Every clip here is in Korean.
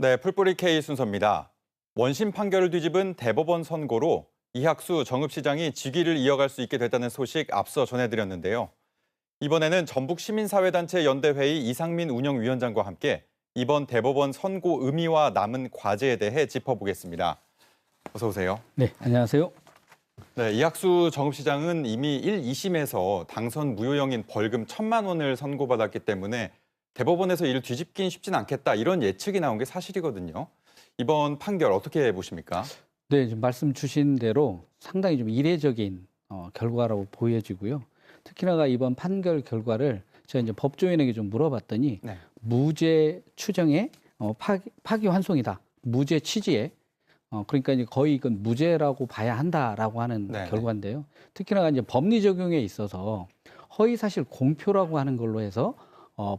네, 풀뿌리 K 순서입니다. 원심 판결을 뒤집은 대법원 선고로 이학수 정읍시장이 직위를 이어갈 수 있게 됐다는 소식 앞서 전해드렸는데요. 이번에는 전북시민사회단체 연대회의 이상민 운영위원장과 함께 이번 대법원 선고 의미와 남은 과제에 대해 짚어보겠습니다. 어서 오세요. 네, 안녕하세요. 네, 이학수 정읍시장은 이미 1, 2심에서 당선 무효형인 벌금 1,000만 원을 선고받았기 때문에 대법원에서 이를 뒤집긴 쉽진 않겠다, 이런 예측이 나온 게 사실이거든요. 이번 판결 어떻게 보십니까? 네, 지금 말씀 주신 대로 상당히 좀 이례적인 결과라고 보여지고요. 특히나 이번 판결 결과를 제가 이제 법조인에게 좀 물어봤더니 네. 무죄 추정의 파기환송이다. 무죄 취지에 그러니까 이제 거의 이건 무죄라고 봐야 한다라고 하는 네네. 결과인데요. 특히나 이제 법리 적용에 있어서 허위사실 공표라고 하는 걸로 해서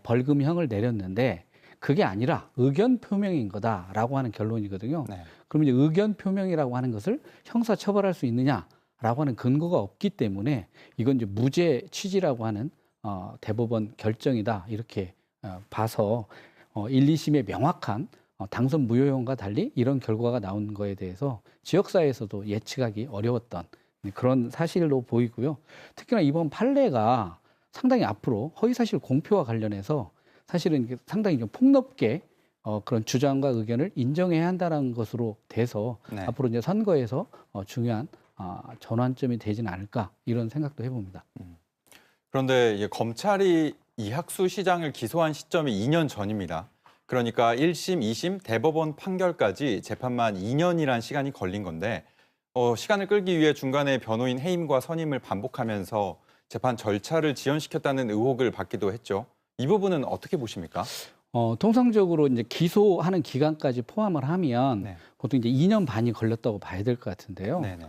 벌금형을 내렸는데 그게 아니라 의견 표명인 거다라고 하는 결론이거든요. 네. 그러면 이제 의견 표명이라고 하는 것을 형사 처벌할 수 있느냐라고 하는 근거가 없기 때문에 이건 이제 무죄 취지라고 하는 대법원 결정이다, 이렇게 봐서 1, 2심의 명확한 당선 무효형과 달리 이런 결과가 나온 거에 대해서 지역사회에서도 예측하기 어려웠던 그런 사실로 보이고요. 특히나 이번 판례가 상당히 앞으로 허위사실 공표와 관련해서 사실은 상당히 좀 폭넓게 그런 주장과 의견을 인정해야 한다는 것으로 돼서 네. 앞으로 이제 선거에서 중요한 전환점이 되지는 않을까, 이런 생각도 해봅니다. 그런데 이제 검찰이 이학수 시장을 기소한 시점이 2년 전입니다. 그러니까 1심, 2심 대법원 판결까지 재판만 2년이란 시간이 걸린 건데 시간을 끌기 위해 중간에 변호인 해임과 선임을 반복하면서 재판 절차를 지연시켰다는 의혹을 받기도 했죠. 이 부분은 어떻게 보십니까? 통상적으로 이제 기소하는 기간까지 포함을 하면 네. 보통 이제 2년 반이 걸렸다고 봐야 될 것 같은데요. 네네.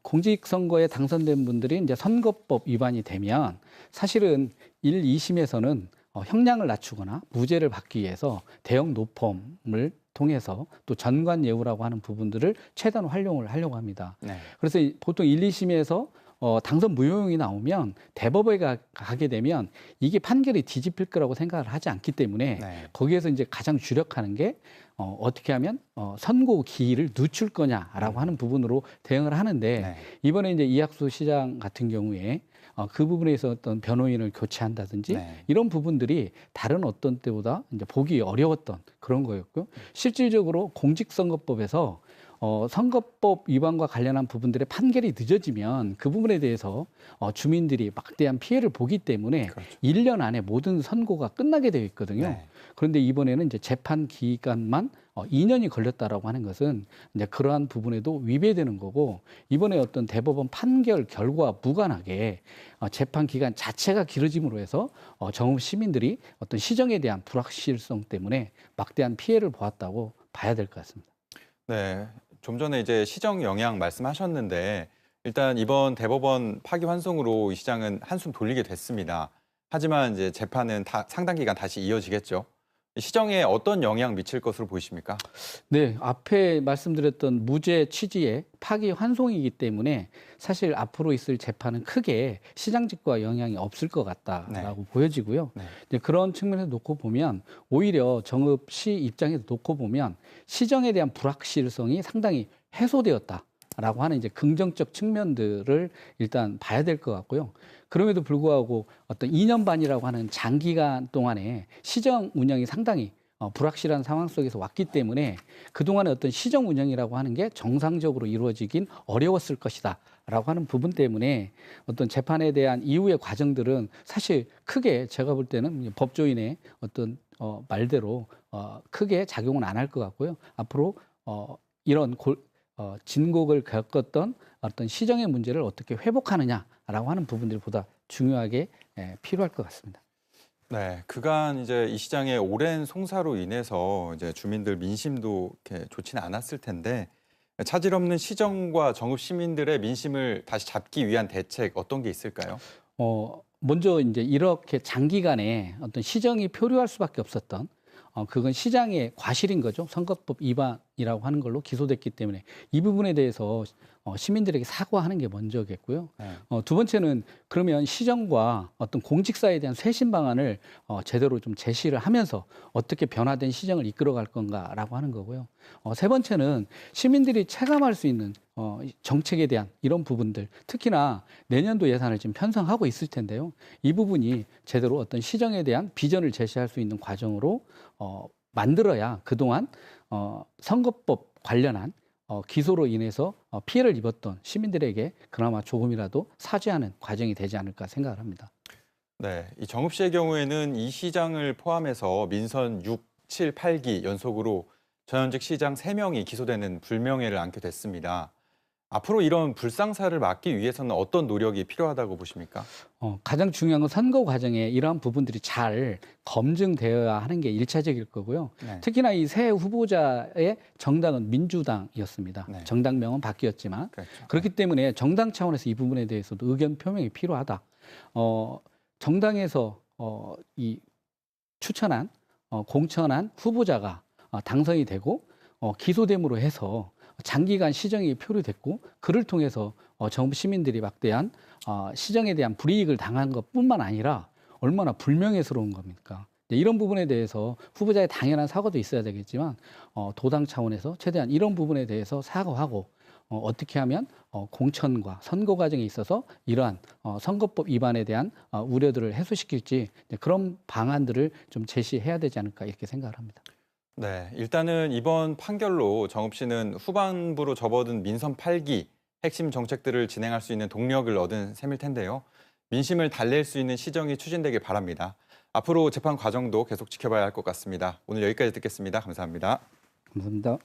공직선거에 당선된 분들이 이제 선거법 위반이 되면 사실은 1, 2심에서는 형량을 낮추거나 무죄를 받기 위해서 대형 노펌을 통해서 또 전관예우라고 하는 부분들을 최대한 활용을 하려고 합니다. 네. 그래서 보통 1, 2심에서 당선 무효형이 나오면 대법원에 가게 되면 이게 판결이 뒤집힐 거라고 생각을 하지 않기 때문에 네. 거기에서 이제 가장 주력하는 게 어떻게 하면 선고 기일을 늦출 거냐라고 하는 부분으로 대응을 하는데 네. 이번에 이제 이학수 시장 같은 경우에 그 부분에 있어 어떤 변호인을 교체한다든지 네. 이런 부분들이 다른 어떤 때보다 이제 보기 어려웠던 그런 거였고요. 실질적으로 공직선거법에서 선거법 위반과 관련한 부분들의 판결이 늦어지면 그 부분에 대해서 주민들이 막대한 피해를 보기 때문에 그렇죠. 1년 안에 모든 선고가 끝나게 되어 있거든요. 네. 그런데 이번에는 이제 재판 기간만 2년이 걸렸다라고 하는 것은 이제 그러한 부분에도 위배되는 거고, 이번에 어떤 대법원 판결 결과와 무관하게 재판 기간 자체가 길어짐으로 해서 정읍 시민들이 어떤 시정에 대한 불확실성 때문에 막대한 피해를 보았다고 봐야 될 것 같습니다. 네. 좀 전에 이제 시정 영향 말씀하셨는데 일단 이번 대법원 파기환송으로 이 시장은 한숨 돌리게 됐습니다. 하지만 이제 재판은 상당 기간 다시 이어지겠죠. 시정에 어떤 영향 미칠 것으로 보이십니까? 네, 앞에 말씀드렸던 무죄 취지의 파기환송이기 때문에 사실 앞으로 있을 재판은 크게 시장직과 영향이 없을 것 같다라고 보여지고요. 네. 이제 그런 측면에서 놓고 보면 오히려 정읍시 입장에서 놓고 보면 시정에 대한 불확실성이 상당히 해소되었다라고 하는 이제 긍정적 측면들을 일단 봐야 될 것 같고요. 그럼에도 불구하고 어떤 2년 반이라고 하는 장기간 동안에 시정 운영이 상당히 불확실한 상황 속에서 왔기 때문에 그동안의 어떤 시정 운영이라고 하는 게 정상적으로 이루어지긴 어려웠을 것이다 라고 하는 부분 때문에 어떤 재판에 대한 이후의 과정들은 사실 크게 제가 볼 때는 법조인의 어떤 말대로 크게 작용은 안 할 것 같고요. 앞으로 이런 진곡을 겪었던 어떤 시정의 문제를 어떻게 회복하느냐라고 하는 부분들이 보다 중요하게 필요할 것 같습니다. 네, 그간 이제 이 시장의 오랜 송사로 인해서 이제 주민들 민심도 이렇게 좋지는 않았을 텐데 차질 없는 시정과 정읍 시민들의 민심을 다시 잡기 위한 대책 어떤 게 있을까요? 먼저 이제 이렇게 장기간에 어떤 시정이 표류할 수밖에 없었던 그건 시장의 과실인 거죠. 선거법 위반 위반이라고 하는 걸로 기소됐기 때문에 이 부분에 대해서 시민들에게 사과하는 게 먼저겠고요. 네. 두 번째는 그러면 시정과 어떤 공직사에 대한 쇄신 방안을 제대로 좀 제시를 하면서 어떻게 변화된 시정을 이끌어갈 건가라고 하는 거고요. 세 번째는 시민들이 체감할 수 있는 정책에 대한 이런 부분들, 특히나 내년도 예산을 지금 편성하고 있을 텐데요. 이 부분이 제대로 어떤 시정에 대한 비전을 제시할 수 있는 과정으로 만들어야 그동안 선거법 관련한 기소로 인해서 피해를 입었던 시민들에게 그나마 조금이라도 사죄하는 과정이 되지 않을까 생각을 합니다. 네, 이 정읍 시의 경우에는 이 시장을 포함해서 민선 6, 7, 8기 연속으로 전현직 시장 3명이 기소되는 불명예를 안게 됐습니다. 앞으로 이런 불상사를 막기 위해서는 어떤 노력이 필요하다고 보십니까? 가장 중요한 건 선거 과정에 이러한 부분들이 잘 검증되어야 하는 게 일차적일 거고요. 네. 특히나 이 새 후보자의 정당은 민주당이었습니다. 네. 정당명은 바뀌었지만 그렇죠. 그렇기 때문에 정당 차원에서 이 부분에 대해서도 의견 표명이 필요하다. 정당에서 이 추천한 공천한 후보자가 당선이 되고 기소됨으로 해서 장기간 시정이 표류됐고 그를 통해서 정부 시민들이 막대한 시정에 대한 불이익을 당한 것뿐만 아니라 얼마나 불명예스러운 겁니까? 이런 부분에 대해서 후보자의 당연한 사과도 있어야 되겠지만 도당 차원에서 최대한 이런 부분에 대해서 사과하고 어떻게 하면 공천과 선거 과정에 있어서 이러한 선거법 위반에 대한 우려들을 해소시킬지 그런 방안들을 좀 제시해야 되지 않을까 이렇게 생각을 합니다. 네, 일단은 이번 판결로 정읍시는 후반부로 접어든 민선 8기 핵심 정책들을 진행할 수 있는 동력을 얻은 셈일 텐데요. 민심을 달랠 수 있는 시정이 추진되길 바랍니다. 앞으로 재판 과정도 계속 지켜봐야 할 것 같습니다. 오늘 여기까지 듣겠습니다. 감사합니다. 감사합니다.